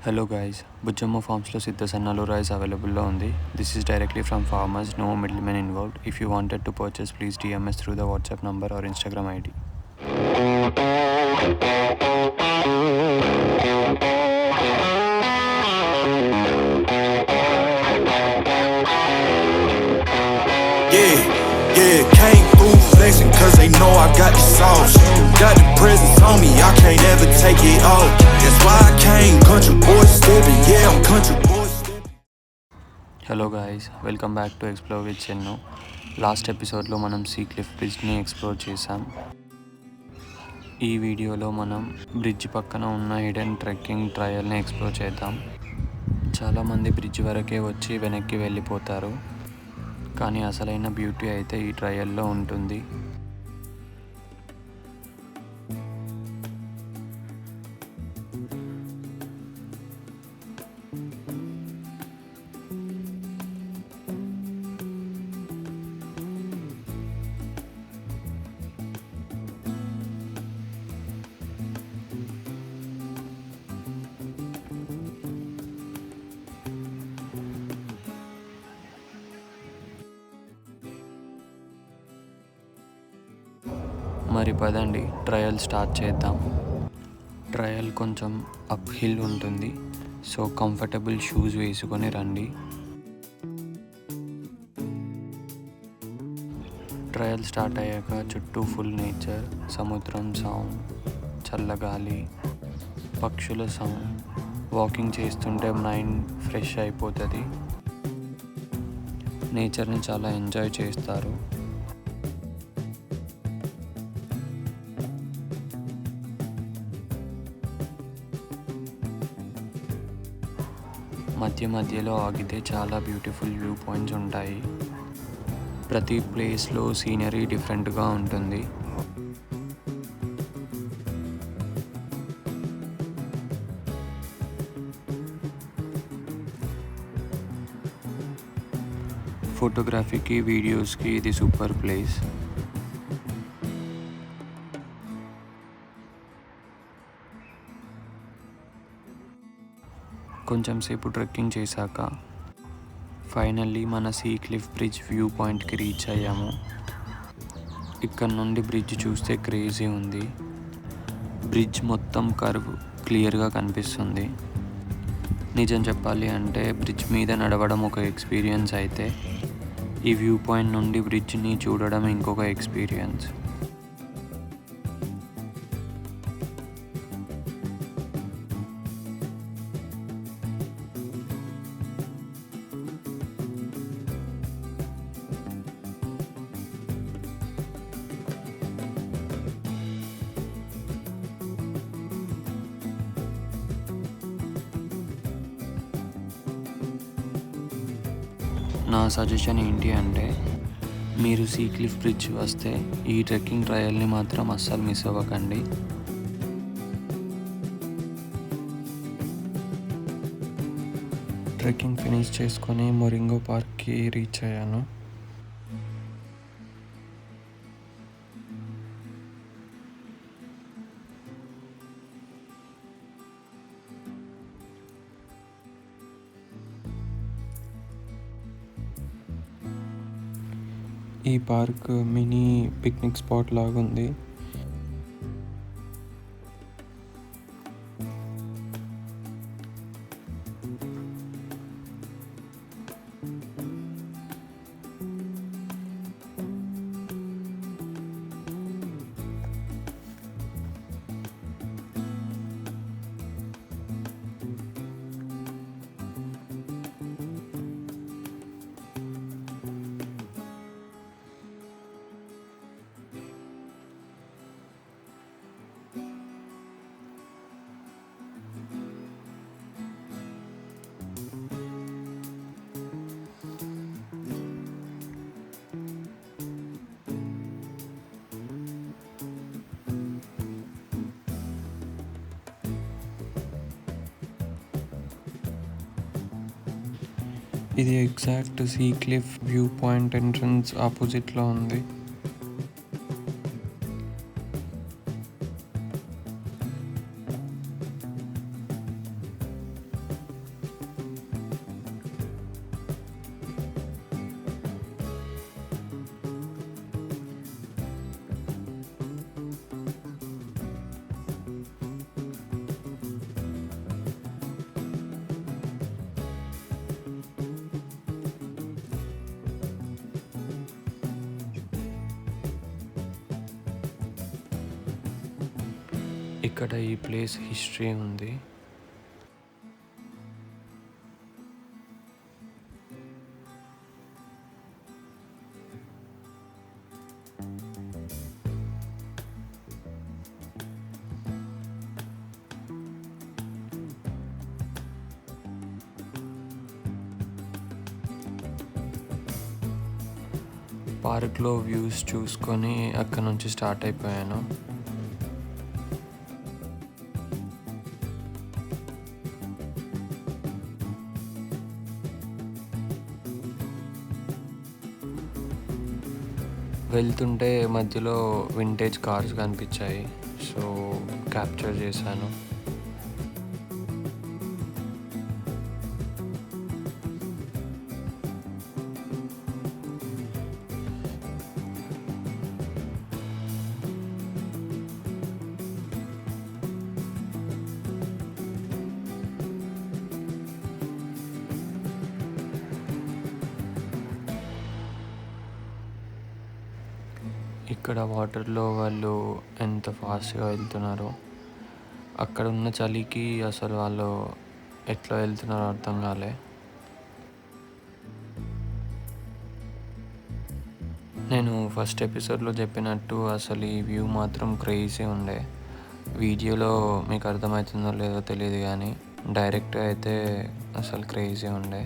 Hello guys, Bujjamma ఫార్మ్స్లో సిద్ధసన్నాలు rice అవైలబుల్లో ఉంది. This is directly from farmers, no middle men involved. If you wanted to purchase, please DMS through the WhatsApp number or Instagram ID. Yeah, came through flexing cause they know I got the sauce. Got the presence on me, I can't ever take it off. That's why I came country boy stepping, yeah, I'm country boy stepping. Hello guys, welcome back to explore with Chennu. Last ఎపిసోడ్లో మనం see cliff బ్రిడ్జ్ని explore చేసాం. ఈ వీడియోలో మనం bridge పక్కన ఉన్న hidden trekking ట్రయల్ని explore చేద్దాం. చాలామంది బ్రిడ్జ్ వరకే వచ్చి వెనక్కి వెళ్ళిపోతారు, కానీ అసలైన బ్యూటీ అయితే ఈ ట్రయల్లో ఉంటుంది. మరి పదండి, ట్రయల్ స్టార్ట్ చేద్దాం. ట్రయల్ కొంచెం అప్ హిల్ ఉంటుంది, సో కంఫర్టబుల్ షూస్ వేసుకొని రండి. ట్రయల్ స్టార్ట్ అయ్యాక చుట్టూ ఫుల్ నేచర్, సముద్రం సౌండ్, చల్లగాలి, పక్షుల సౌండ్. వాకింగ్ చేస్తుంటే మైండ్ ఫ్రెష్ అయిపోతుంది. నేచర్ని చాలా ఎంజాయ్ చేస్తారు. మధ్యలో ఆగితే చాలా బ్యూటిఫుల్ వ్యూ పాయింట్స్ ఉంటాయి. ప్రతి ప్లేస్లో సీనరీ డిఫరెంట్గా ఉంటుంది. ఫోటోగ్రఫీకి, వీడియోస్కి ఇది సూపర్ ప్లేస్. కొంచెం సేపు ట్రెక్కింగ్ చేశాక ఫైనల్లీ మన సీ క్లిఫ్ బ్రిడ్జ్ వ్యూ పాయింట్కి రీచ్ అయ్యాము. ఇక్కడ నుండి బ్రిడ్జ్ చూస్తే క్రేజీ ఉంది. బ్రిడ్జ్ మొత్తం కర్వ్ క్లియర్గా కనిపిస్తుంది. నిజం చెప్పాలి అంటే బ్రిడ్జ్ మీద నడవడం ఒక ఎక్స్పీరియన్స్ అయితే, ఈ వ్యూ పాయింట్ నుండి బ్రిడ్జ్ని చూడడం ఇంకొక ఎక్స్పీరియన్స్. నా సజెషన్ ఏంటి అంటే, మీరు సీ క్లిఫ్ బ్రిడ్జ్ వస్తే ఈ ట్రెక్కింగ్ ట్రయల్ని మాత్రం అస్సలు మిస్ అవ్వకండి. ట్రెక్కింగ్ ఫినిష్ చేసుకొని మొరింగో పార్క్కి రీచ్ అయ్యాను. ఈ పార్క్ మినీ పిక్నిక్ స్పాట్ లాగుంది. ఇది exact sea cliff view point entrance ఆపోజిట్లో ఉంది. ఇక్కడ ఈ ప్లేస్ హిస్టరీ ఉంది. పార్క్లో వ్యూస్ చూసుకొని అక్కడ నుంచి స్టార్ట్ అయిపోయాను. వెళ్తుంటే మధ్యలో వింటేజ్ కార్స్ కనిపించాయి, సో క్యాప్చర్ చేశాను. ఇక్కడ వాటర్లో వాళ్ళు ఎంత ఫాస్ట్గా వెళ్తున్నారో, అక్కడ ఉన్న చలికి అసలు వాళ్ళు ఎట్లా వెళ్తున్నారో అర్థం కాలే. నేను ఫస్ట్ ఎపిసోడ్లో చెప్పినట్టు అసలు ఈ వ్యూ మాత్రం క్రేజీ ఉండే. వీడియోలో మీకు అర్థమవుతుందో లేదో తెలియదు, కానీ డైరెక్ట్గా అయితే అసలు క్రేజీ ఉండే.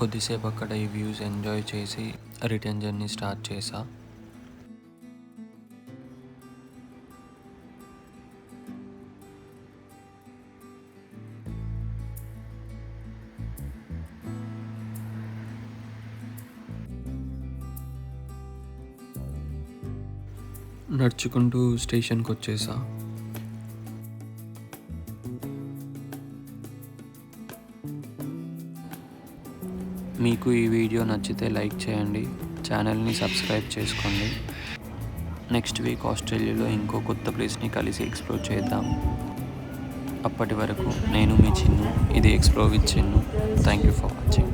కొద్దిసేపు అక్కడ ఈ వ్యూస్ ఎంజాయ్ చేసి రిటర్న్ జర్నీ స్టార్ట్ చేసా. నడుచుకుంటూ స్టేషన్కి వచ్చేసా. మీకు ఈ వీడియో నచ్చితే లైక్ చేయండి, ఛానల్ని సబ్స్క్రైబ్ చేసుకోండి. నెక్స్ట్ వీక్ ఆస్ట్రేలియాలో ఇంకో కొత్త ప్లేస్ని కలిసి ఎక్స్ప్లోర్ చేద్దాం. అప్పటి వరకు నేను మీ చిన్ను. ఇది explore with Chinnu. Thank you for watching.